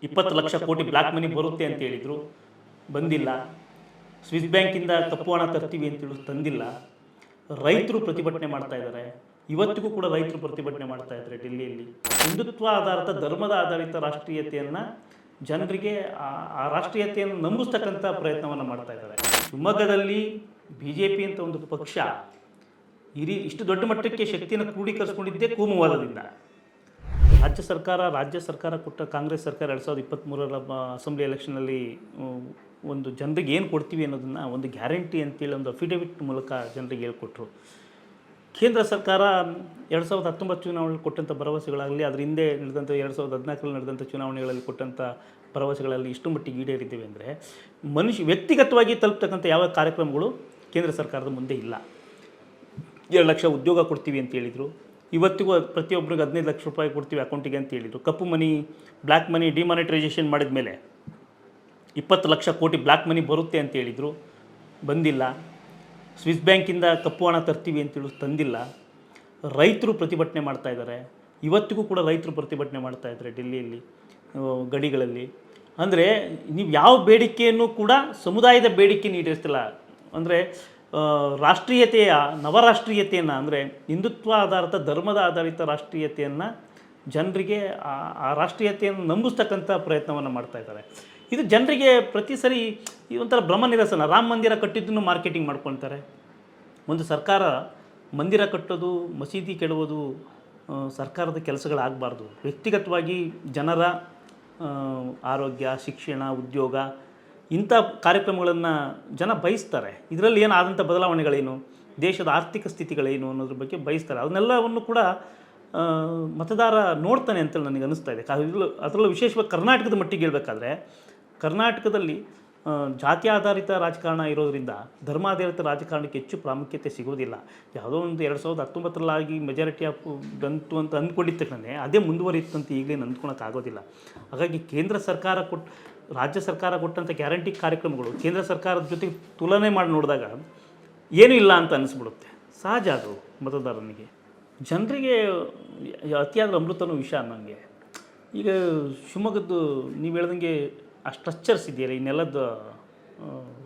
20 ಲಕ್ಷ ಕೋಟಿ black money ಬರುತ್ತೆ ಅಂತ ಹೇಳಿದರು, ಬಂದಿಲ್ಲ. ಸ್ವಿಸ್ ಬ್ಯಾಂಕಿಂದ ಕಪ್ಪು ಹಣ ತರ್ತೀವಿ ಅಂತೇಳಿ ತಂದಿಲ್ಲ. ರೈತರು ಪ್ರತಿಭಟನೆ ಮಾಡ್ತಾ ಇದ್ದಾರೆ. ಇವತ್ತಿಗೂ ಕೂಡ ರೈತರು ಪ್ರತಿಭಟನೆ ಮಾಡ್ತಾ ಇದ್ದಾರೆ ಡೆಲ್ಲಿಯಲ್ಲಿ. ಹಿಂದುತ್ವ ಆಧಾರಿತ ಧರ್ಮದ ಆಧಾರಿತ ರಾಷ್ಟ್ರೀಯತೆಯನ್ನು ಜನರಿಗೆ ಆ ರಾಷ್ಟ್ರೀಯತೆಯನ್ನು ನಂಬಿಸ್ತಕ್ಕಂಥ ಪ್ರಯತ್ನವನ್ನು ಮಾಡ್ತಾ ಇದ್ದಾರೆ. ಶಿವಮೊಗ್ಗದಲ್ಲಿ BJP ಅಂತ ಒಂದು ಪಕ್ಷ ಇಷ್ಟು ದೊಡ್ಡ ಮಟ್ಟಕ್ಕೆ ಶಕ್ತಿಯನ್ನು ಕ್ರೋಢೀಕರಿಸಿಕೊಂಡಿದ್ದೇ ಕೋಮುವಾದದಿಂದ. ರಾಜ್ಯ ಸರ್ಕಾರ ಕೊಟ್ಟ ಕಾಂಗ್ರೆಸ್ ಸರ್ಕಾರ 2023ರ ಅಸೆಂಬ್ಲಿ ಎಲೆಕ್ಷನಲ್ಲಿ ಒಂದು ಜನರಿಗೆ ಏನು ಕೊಡ್ತೀವಿ ಅನ್ನೋದನ್ನು ಒಂದು ಗ್ಯಾರಂಟಿ ಅಂತೇಳಿ ಒಂದು ಅಫಿಡವಿಟ್ ಮೂಲಕ ಜನರಿಗೆ ಹೇಳ್ಕೊಟ್ರು. ಕೇಂದ್ರ ಸರ್ಕಾರ 2019 ಚುನಾವಣೆಯಲ್ಲಿ ಕೊಟ್ಟಂಥ ಭರವಸೆಗಳಾಗಲಿ, ಅದರ ಹಿಂದೆ ನಡೆದಂಥ 2014ರಲ್ಲಿ ನಡೆದಂಥ ಚುನಾವಣೆಗಳಲ್ಲಿ ಕೊಟ್ಟಂಥ ಭರವಸೆಗಳಲ್ಲಿ ಇಷ್ಟು ಮಟ್ಟಿಗೆ ಈಡೇರಿದ್ದೇವೆ ಅಂದರೆ ವ್ಯಕ್ತಿಗತವಾಗಿ ತಲುಪ್ತಕ್ಕಂಥ ಯಾವ ಕಾರ್ಯಕ್ರಮಗಳು ಕೇಂದ್ರ ಸರ್ಕಾರದ ಮುಂದೆ ಇಲ್ಲ. 2 ಲಕ್ಷ ಉದ್ಯೋಗ ಕೊಡ್ತೀವಿ ಅಂತ ಹೇಳಿದರು. ಇವತ್ತಿಗೂ ಪ್ರತಿಯೊಬ್ಬರಿಗೆ 15 ಲಕ್ಷ ರೂಪಾಯಿ ಕೊಡ್ತೀವಿ ಅಕೌಂಟಿಗೆ ಅಂತ ಹೇಳಿದರು. ಕಪ್ಪು ಮನಿ, ಬ್ಲ್ಯಾಕ್ ಮನಿ ಡಿಮಾನಿಟೈಸೇಷನ್ ಮಾಡಿದ ಮೇಲೆ 20 ಲಕ್ಷ ಕೋಟಿ ಬ್ಲ್ಯಾಕ್ ಮನಿ ಬರುತ್ತೆ ಅಂತ ಹೇಳಿದರು, ಬಂದಿಲ್ಲ. ಸ್ವಿಸ್ ಬ್ಯಾಂಕಿಂದ ಕಪ್ಪು ಹಣ ತರ್ತೀವಿ ಅಂತೇಳಿ ತಂದಿಲ್ಲ. ರೈತರು ಪ್ರತಿಭಟನೆ ಮಾಡ್ತಾ ಇದ್ದಾರೆ. ಇವತ್ತಿಗೂ ಕೂಡ ರೈತರು ಪ್ರತಿಭಟನೆ ಮಾಡ್ತಾ ಇದ್ದಾರೆ ಡೆಲ್ಲಿಯಲ್ಲಿ, ಗಡಿಗಳಲ್ಲಿ. ಅಂದರೆ ನೀವು ಯಾವ ಬೇಡಿಕೆಯನ್ನು ಕೂಡ ಸಮುದಾಯದ ಬೇಡಿಕೆಯನ್ನು ಈಡೇರಿಸ್ತಿಲ್ಲ. ಅಂದರೆ ರಾಷ್ಟ್ರೀಯತೆಯ ನವರಾಷ್ಟ್ರೀಯತೆಯನ್ನು, ಅಂದರೆ ಹಿಂದುತ್ವ ಆಧಾರಿತ ಧರ್ಮದ ಆಧಾರಿತ ರಾಷ್ಟ್ರೀಯತೆಯನ್ನು ಜನರಿಗೆ ಆ ರಾಷ್ಟ್ರೀಯತೆಯನ್ನು ನಂಬಿಸ್ತಕ್ಕಂಥ ಪ್ರಯತ್ನವನ್ನು ಮಾಡ್ತಾ ಇದ್ದಾರೆ. ಇದು ಜನರಿಗೆ ಪ್ರತಿ ಸರಿ ಒಂಥರ ಭ್ರಮ ನಿರಸನ. ರಾಮ ಮಂದಿರ ಕಟ್ಟಿದ್ದನ್ನು ಮಾರ್ಕೆಟಿಂಗ್ ಮಾಡ್ಕೊಳ್ತಾರೆ. ಒಂದು ಸರ್ಕಾರ ಮಂದಿರ ಕಟ್ಟೋದು, ಮಸೀದಿ ಕೆಡವೋದು ಸರ್ಕಾರದ ಕೆಲಸಗಳಾಗಬಾರ್ದು. ವ್ಯಕ್ತಿಗತವಾಗಿ ಜನರ ಆರೋಗ್ಯ, ಶಿಕ್ಷಣ, ಉದ್ಯೋಗ ಇಂಥ ಕಾರ್ಯಕ್ರಮಗಳನ್ನು ಜನ ಬಯಸ್ತಾರೆ. ಇದರಲ್ಲಿ ಏನಾದಂಥ ಬದಲಾವಣೆಗಳೇನು, ದೇಶದ ಆರ್ಥಿಕ ಸ್ಥಿತಿಗಳೇನು ಅನ್ನೋದ್ರ ಬಗ್ಗೆ ಬಯಸ್ತಾರೆ. ಅದನ್ನೆಲ್ಲವನ್ನು ಕೂಡ ಮತದಾರ ನೋಡ್ತಾನೆ ಅಂತೇಳಿ ನನಗೆ ಅನ್ನಿಸ್ತಾ ಇದೆ. ಅದರಲ್ಲೂ ವಿಶೇಷವಾಗಿ ಕರ್ನಾಟಕದ ಮಟ್ಟಿಗೆ ಹೇಳಬೇಕಾದ್ರೆ, ಕರ್ನಾಟಕದಲ್ಲಿ ಜಾತಿ ಆಧಾರಿತ ರಾಜಕಾರಣ ಇರೋದರಿಂದ ಧರ್ಮಾಧಾರಿತ ರಾಜಕಾರಣಕ್ಕೆ ಹೆಚ್ಚು ಪ್ರಾಮುಖ್ಯತೆ ಸಿಗೋದಿಲ್ಲ. ಯಾವುದೋ ಒಂದು 2019ರಲ್ಲಿ ಮೆಜಾರಿಟಿ ಆಫ್ ಬಂತು ಅಂತ ಅಂದ್ಕೊಂಡಿದ್ದ ತಕ್ಷಣ ಅದೇ ಮುಂದುವರಿಯುತ್ತಂತ ಈಗಲೇ ಅಂದ್ಕೊಳಕ್ಕಾಗೋದಿಲ್ಲ. ಹಾಗಾಗಿ ರಾಜ್ಯ ಸರ್ಕಾರ ಕೊಟ್ಟಂಥ ಗ್ಯಾರಂಟಿ ಕಾರ್ಯಕ್ರಮಗಳು ಕೇಂದ್ರ ಸರ್ಕಾರದ ಜೊತೆ ತುಲನೆ ಮಾಡಿ ನೋಡಿದಾಗ ಏನೂ ಇಲ್ಲ ಅಂತ ಅನಿಸ್ಬಿಡುತ್ತೆ. ಸಹಜ ಅದು ಮತದಾರನಿಗೆ. ಜನರಿಗೆ ಅತಿಯಾದ ಅಮೃತನೂ ವಿಷ ಅನ್ನೋಂಗೆ. ಈಗ ಶಿವಮೊಗ್ಗದ್ದು ನೀವು ಹೇಳ್ದಂಗೆ ಆ ಸ್ಟ್ರಕ್ಚರ್ಸ್ ಇದೆಯಲ್ಲ, ಈ ನೆಲದ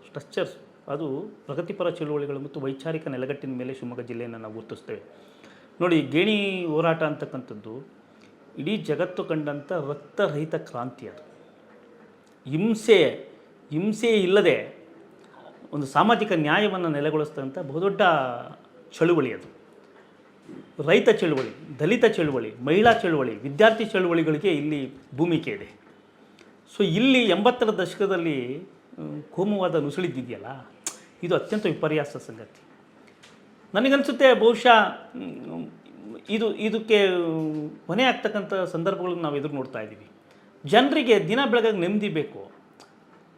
ಸ್ಟ್ರಕ್ಚರ್ಸ್, ಅದು ಪ್ರಗತಿಪರ ಚಳುವಳಿಗಳು ಮತ್ತು ವೈಚಾರಿಕ ನೆಲೆಗಟ್ಟಿನ ಮೇಲೆ ಶಿವಮೊಗ್ಗ ಜಿಲ್ಲೆಯನ್ನು ನಾವು ಗುರುತಿಸ್ತೇವೆ. ನೋಡಿ, ಗೇಣಿ ಹೋರಾಟ ಅಂತಕ್ಕಂಥದ್ದು ಇಡೀ ಜಗತ್ತು ಕಂಡಂಥ ರಕ್ತರಹಿತ ಕ್ರಾಂತಿ. ಅದು ಹಿಂಸೆ ಇಲ್ಲದೆ ಒಂದು ಸಾಮಾಜಿಕ ನ್ಯಾಯವನ್ನು ನೆಲೆಗೊಳಿಸ್ತಕ್ಕಂಥ ಬಹುದೊಡ್ಡ ಚಳುವಳಿ ಅದು. ರೈತ ಚಳುವಳಿ, ದಲಿತ ಚಳುವಳಿ, ಮಹಿಳಾ ಚಳುವಳಿ, ವಿದ್ಯಾರ್ಥಿ ಚಳುವಳಿಗಳಿಗೆ ಇಲ್ಲಿ ಭೂಮಿಕೆ ಇದೆ. ಸೊ ಇಲ್ಲಿ 80ರ ದಶಕದಲ್ಲಿ ಕೋಮುವಾದ ನುಸುಳಿದ್ದಿದೆಯಲ್ಲ, ಇದು ಅತ್ಯಂತ ವಿಪರ್ಯಾಸ ಸಂಗತಿ. ನನಗನ್ಸುತ್ತೆ ಬಹುಶಃ ಇದಕ್ಕೆ ಕೊನೆ ಆಗ್ತಕ್ಕಂಥ ಸಂದರ್ಭಗಳನ್ನು ನಾವು ಎದುರು ನೋಡ್ತಾ ಇದ್ದೀವಿ. ಜನರಿಗೆ ದಿನ ಬೆಳಗಾಗಿ ನೆಮ್ಮದಿ ಬೇಕು.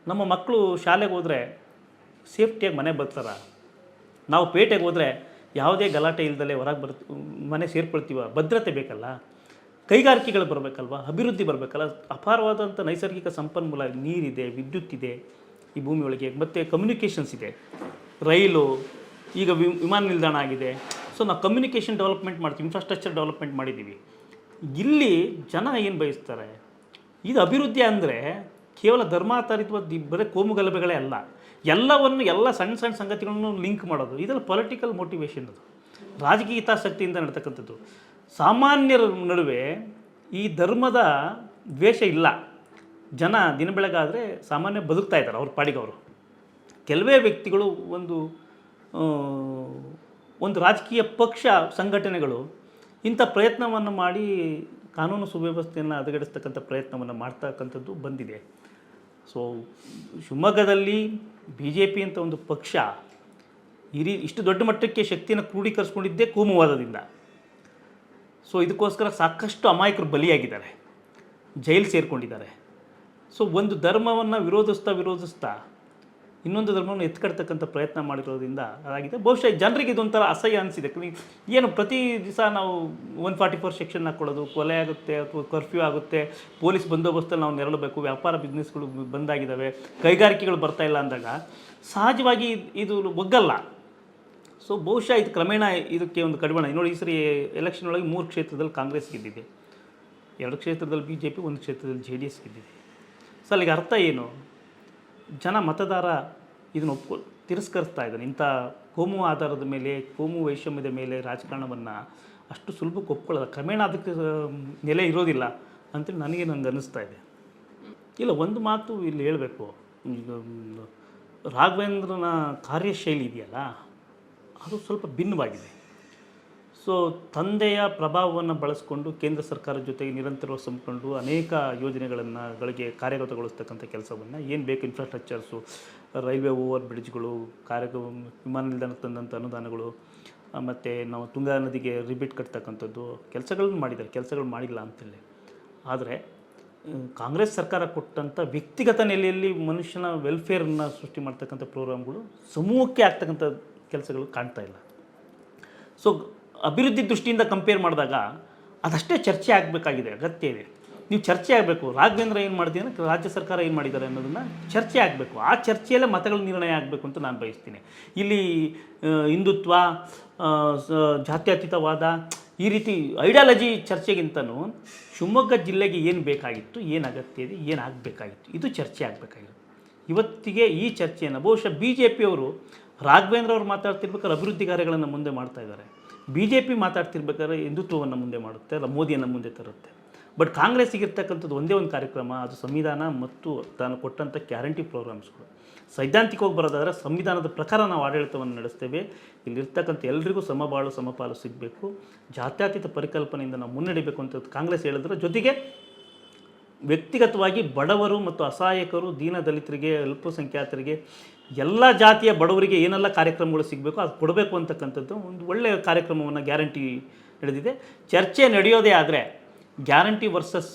ನಮ್ಮ ಮಕ್ಕಳು ಶಾಲೆಗೆ ಹೋದರೆ ಸೇಫ್ಟಿಯಾಗಿ ಮನೆ ಬರ್ತಾರ? ನಾವು ಪೇಟೆಗೆ ಹೋದರೆ ಯಾವುದೇ ಗಲಾಟೆ ಇಲ್ಲದಲೇ ಹೊರಗೆ ಮನೆ ಸೇರ್ಕೊಳ್ತೀವ? ಭದ್ರತೆ ಬೇಕಲ್ಲ. ಕೈಗಾರಿಕೆಗಳು ಬರಬೇಕಲ್ವ, ಅಭಿವೃದ್ಧಿ ಬರಬೇಕಲ್ಲ. ಅಪಾರವಾದಂಥ ನೈಸರ್ಗಿಕ ಸಂಪನ್ಮೂಲ, ನೀರಿದೆ, ವಿದ್ಯುತ್ ಇದೆ ಈ ಭೂಮಿಯೊಳಗೆ, ಮತ್ತು ಕಮ್ಯುನಿಕೇಷನ್ಸ್ ಇದೆ, ರೈಲು, ಈಗ ವಿಮಾನ ನಿಲ್ದಾಣ ಆಗಿದೆ. ಸೊ ನಾವು ಕಮ್ಯುನಿಕೇಷನ್ ಡೆವಲಪ್ಮೆಂಟ್ ಮಾಡ್ತೀವಿ, ಇನ್ಫ್ರಾಸ್ಟ್ರಕ್ಚರ್ ಡೆವಲಪ್ಮೆಂಟ್ ಮಾಡಿದ್ದೀವಿ. ಇಲ್ಲಿ ಜನ ಏನು ಬಯಸ್ತಾರೆ? ಇದು ಅಭಿವೃದ್ಧಿ ಅಂದರೆ ಕೇವಲ ಧರ್ಮಾಧಾರಿತವಾದ ಬರೀ ಕೋಮುಗಲಭೆಗಳೇ ಅಲ್ಲ, ಎಲ್ಲ ಸಣ್ಣ ಸಂಗತಿಗಳನ್ನು ಲಿಂಕ್ ಮಾಡೋದು. ಇದೆಲ್ಲ ಪೊಲಿಟಿಕಲ್ ಮೋಟಿವೇಶನ್, ಅದು ರಾಜಕೀಯ ಹಿತಾಸಕ್ತಿಯಿಂದ ನಡ್ತಕ್ಕಂಥದ್ದು. ಸಾಮಾನ್ಯರ ನಡುವೆ ಈ ಧರ್ಮದ ದ್ವೇಷ ಇಲ್ಲ. ಜನ ದಿನ ಬೆಳಗಾದರೆ ಸಾಮಾನ್ಯ ಬದುಕ್ತಾ ಇದ್ದಾರೆ ಅವ್ರ ಪಾಡಿಗವರು. ಕೆಲವೇ ವ್ಯಕ್ತಿಗಳು, ಒಂದು ರಾಜಕೀಯ ಪಕ್ಷ, ಸಂಘಟನೆಗಳು ಇಂಥ ಪ್ರಯತ್ನವನ್ನು ಮಾಡಿ ಕಾನೂನು ಸುವ್ಯವಸ್ಥೆಯನ್ನು ಹದಗೆಡಿಸ್ತಕ್ಕಂಥ ಪ್ರಯತ್ನವನ್ನು ಮಾಡ್ತಕ್ಕಂಥದ್ದು ಬಂದಿದೆ. ಸೊ ಶಿವಮೊಗ್ಗದಲ್ಲಿ BJP ಅಂತ ಒಂದು ಪಕ್ಷ ಇಷ್ಟು ದೊಡ್ಡ ಮಟ್ಟಕ್ಕೆ ಶಕ್ತಿಯನ್ನು ಕ್ರೋಢೀಕರಿಸಿಕೊಂಡಿದ್ದೇ ಕೋಮುವಾದದಿಂದ. ಸೊ ಇದಕ್ಕೋಸ್ಕರ ಸಾಕಷ್ಟು ಅಮಾಯಕರು ಬಲಿಯಾಗಿದ್ದಾರೆ, ಜೈಲು ಸೇರಿಕೊಂಡಿದ್ದಾರೆ. ಸೊ ಒಂದು ಧರ್ಮವನ್ನು ವಿರೋಧಿಸ್ತಾ ಇನ್ನೊಂದು ಧರ್ಮವನ್ನು ಎತ್ಕಡ್ತಕ್ಕಂಥ ಪ್ರಯತ್ನ ಮಾಡಿರೋದ್ರಿಂದ ಅದಾಗಿದೆ. ಬಹುಶಃ ಜನರಿಗೆ ಇದೊಂಥರ ಅಸಹ್ಯ ಅನಿಸಿದೆ. ಏನು ಪ್ರತಿ ದಿವಸ ನಾವು 144 ಸೆಕ್ಷನ್ ಹಾಕ್ಕೊಳ್ಳೋದು, ಕೊಲೆ ಆಗುತ್ತೆ ಅಥವಾ ಕರ್ಫ್ಯೂ ಆಗುತ್ತೆ, ಪೊಲೀಸ್ ಬಂದೋಬಸ್ತಲ್ಲಿ ನಾವು ನೆರಳಬೇಕು, ವ್ಯಾಪಾರ ಬಿಸ್ನೆಸ್ಗಳು ಬಂದಾಗಿದ್ದಾವೆ, ಕೈಗಾರಿಕೆಗಳು ಬರ್ತಾಯಿಲ್ಲ ಅಂದಾಗ ಸಹಜವಾಗಿ ಇದು ಒಗ್ಗಲ್ಲ. ಸೊ ಬಹುಶಃ ಇದು ಕ್ರಮೇಣ ಇದಕ್ಕೆ ಒಂದು ಕಡಿವಾಣ. ನೋಡಿ, ಈ ಸರಿ ಎಲೆಕ್ಷನ್ ಒಳಗೆ 3 ಕ್ಷೇತ್ರದಲ್ಲಿ ಕಾಂಗ್ರೆಸ್ ಗೆದ್ದಿದೆ, 2 ಕ್ಷೇತ್ರದಲ್ಲಿ BJP, 1 ಕ್ಷೇತ್ರದಲ್ಲಿ JDS ಗೆದ್ದಿದೆ. ಸೊ ಅಲ್ಲಿಗೆ ಅರ್ಥ ಏನು? ಜನ ಮತದಾರ ಇದನ್ನು ತಿರಸ್ಕರಿಸ್ತಾ ಇದ್ದಾನೆ. ಇಂಥ ಕೋಮು ಆಧಾರದ ಮೇಲೆ, ಕೋಮು ವೈಷಮ್ಯದ ಮೇಲೆ ರಾಜಕಾರಣವನ್ನು ಅಷ್ಟು ಸುಲಭಕ್ಕೆ ಒಪ್ಕೊಳ್ಳೋದು, ಕ್ರಮೇಣ ಅದಕ್ಕೆ ನೆಲೆ ಇರೋದಿಲ್ಲ ಅಂತೇಳಿ ನನಗೆ ಅನ್ನಿಸ್ತಾ ಇದೆ. ಇಲ್ಲ, ಒಂದು ಮಾತು ಇಲ್ಲಿ ಹೇಳಬೇಕು. ಈಗ ರಾಘವೇಂದ್ರನ ಕಾರ್ಯಶೈಲಿ ಇದೆಯಲ್ಲ, ಅದು ಸ್ವಲ್ಪ ಭಿನ್ನವಾಗಿದೆ. ಸೊ ತಂದೆಯ ಪ್ರಭಾವವನ್ನು ಬಳಸ್ಕೊಂಡು ಕೇಂದ್ರ ಸರ್ಕಾರದ ಜೊತೆಗೆ ನಿರಂತರವಾಗಿ ಸಂಕೊಂಡು ಅನೇಕ ಯೋಜನೆಗಳಿಗೆ ಕಾರ್ಯಗತಗೊಳಿಸ್ತಕ್ಕಂಥ ಕೆಲಸವನ್ನು ಏನು ಬೇಕು, ಇನ್ಫ್ರಾಸ್ಟ್ರಕ್ಚರ್ಸು, ರೈಲ್ವೆ ಓವರ್ ಬ್ರಿಡ್ಜ್ಗಳು, ವಿಮಾನ ನಿಲ್ದಾಣಕ್ಕೆ ತಂದಂಥ ಅನುದಾನಗಳು, ಮತ್ತು ನಾವು ತುಂಗಾ ನದಿಗೆ ರಿಬಿಟ್ ಕಟ್ತಕ್ಕಂಥದ್ದು ಕೆಲಸಗಳನ್ನು ಮಾಡಿದ್ದಾರೆ, ಕೆಲಸಗಳು ಮಾಡಿಲ್ಲ ಅಂತೇಳಿ. ಆದರೆ ಕಾಂಗ್ರೆಸ್ ಸರ್ಕಾರ ಕೊಟ್ಟಂಥ ವ್ಯಕ್ತಿಗತ ನೆಲೆಯಲ್ಲಿ ಮನುಷ್ಯನ ವೆಲ್ಫೇರನ್ನು ಸೃಷ್ಟಿ ಮಾಡ್ತಕ್ಕಂಥ ಪ್ರೋಗ್ರಾಮ್ಗಳು ಸಮೂಹಕ್ಕೆ ಆಗ್ತಕ್ಕಂಥ ಕೆಲಸಗಳು ಕಾಣ್ತಾ ಇಲ್ಲ. ಸೊ ಅಭಿವೃದ್ಧಿ ದೃಷ್ಟಿಯಿಂದ ಕಂಪೇರ್ ಮಾಡಿದಾಗ ಅದಷ್ಟೇ ಚರ್ಚೆ ಆಗಬೇಕಾಗಿದೆ, ಅಗತ್ಯ ಇದೆ. ನೀವು ಚರ್ಚೆ ಆಗಬೇಕು, ರಾಘವೇಂದ್ರ ಏನು ಮಾಡಿದ್ದೀನಿ, ರಾಜ್ಯ ಸರ್ಕಾರ ಏನು ಮಾಡಿದ್ದಾರೆ ಅನ್ನೋದನ್ನು ಚರ್ಚೆ ಆಗಬೇಕು. ಆ ಚರ್ಚೆಯಲ್ಲೇ ಮತಗಳ ನಿರ್ಣಯ ಆಗಬೇಕು ಅಂತ ನಾನು ಬಯಸ್ತೀನಿ. ಇಲ್ಲಿ ಹಿಂದುತ್ವ, ಜಾತ್ಯತೀತವಾದ ಈ ರೀತಿ ಐಡಿಯಾಲಜಿ ಚರ್ಚೆಗಿಂತನೂ ಶಿವಮೊಗ್ಗ ಜಿಲ್ಲೆಗೆ ಏನು ಬೇಕಾಗಿತ್ತು, ಏನು ಅಗತ್ಯ ಇದೆ, ಏನು ಆಗಬೇಕಾಗಿತ್ತು, ಇದು ಚರ್ಚೆ ಆಗಬೇಕಾಗಿತ್ತು. ಇವತ್ತಿಗೆ ಈ ಚರ್ಚೆಯನ್ನು ಬಹುಶಃ BJP ಅವರು, ರಾಘವೇಂದ್ರ ಅವರು ಮಾತಾಡ್ತಿರ್ಬೇಕಾದ್ರೆ ಅಭಿವೃದ್ಧಿ ಕಾರ್ಯಗಳನ್ನು ಮುಂದೆ ಮಾಡ್ತಾ ಇದ್ದಾರೆ, BJP ಮಾತಾಡ್ತಿರ್ಬೇಕಾದ್ರೆ ಹಿಂದುತ್ವವನ್ನು ಮುಂದೆ ಮಾಡುತ್ತೆ, ಮೋದಿಯನ್ನು ಮುಂದೆ ತರುತ್ತೆ. ಬಟ್ ಕಾಂಗ್ರೆಸ್ಸಿಗಿರ್ತಕ್ಕಂಥದ್ದು ಒಂದೇ ಒಂದು ಕಾರ್ಯಕ್ರಮ, ಅದು ಸಂವಿಧಾನ ಮತ್ತು ತಾನು ಕೊಟ್ಟಂಥ ಗ್ಯಾರಂಟಿ ಪ್ರೋಗ್ರಾಮ್ಸ್ಗಳು. ಸೈದ್ಧಾಂತಿಕವಾಗಿ ಬರೋದಾದರೆ ಸಂವಿಧಾನದ ಪ್ರಕಾರ ನಾವು ಆಡಳಿತವನ್ನು ನಡೆಸ್ತೇವೆ, ಇಲ್ಲಿರ್ತಕ್ಕಂಥ ಎಲ್ರಿಗೂ ಸಮಬಾಳು ಸಮಪಾಲು ಸಿಗಬೇಕು, ಜಾತ್ಯತೀತ ಪರಿಕಲ್ಪನೆಯಿಂದ ನಾವು ಮುನ್ನಡೆಯಬೇಕು ಅಂತ ಕಾಂಗ್ರೆಸ್ ಹೇಳಿದ್ರೆ, ಜೊತೆಗೆ ವ್ಯಕ್ತಿಗತವಾಗಿ ಬಡವರು ಮತ್ತು ಅಸಹಾಯಕರು, ದೀನ ದಲಿತರಿಗೆ, ಅಲ್ಪಸಂಖ್ಯಾತರಿಗೆ, ಎಲ್ಲ ಜಾತಿಯ ಬಡವರಿಗೆ ಏನೆಲ್ಲ ಕಾರ್ಯಕ್ರಮಗಳು ಸಿಗಬೇಕು ಅದು ಕೊಡಬೇಕು ಅಂತಕ್ಕಂಥದ್ದು ಒಂದು ಒಳ್ಳೆಯ ಕಾರ್ಯಕ್ರಮವನ್ನು ಗ್ಯಾರಂಟಿ ನಡೆದಿದೆ. ಚರ್ಚೆ ನಡೆಯೋದೇ ಆದರೆ ಗ್ಯಾರಂಟಿ ವರ್ಸಸ್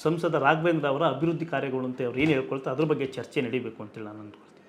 ಸಂಸದ ರಾಘವೇಂದ್ರ ಅವರ ಅಭಿವೃದ್ಧಿ ಕಾರ್ಯಗಳು ಅಂತ ಅವ್ರು ಏನು ಹೇಳ್ಕೊಳ್ತಾರೆ ಅದ್ರ ಬಗ್ಗೆ ಚರ್ಚೆ ನಡೀಬೇಕು ಅಂತೇಳಿ ನಾನು ಅಂದ್ಕೊಳ್ತೀನಿ.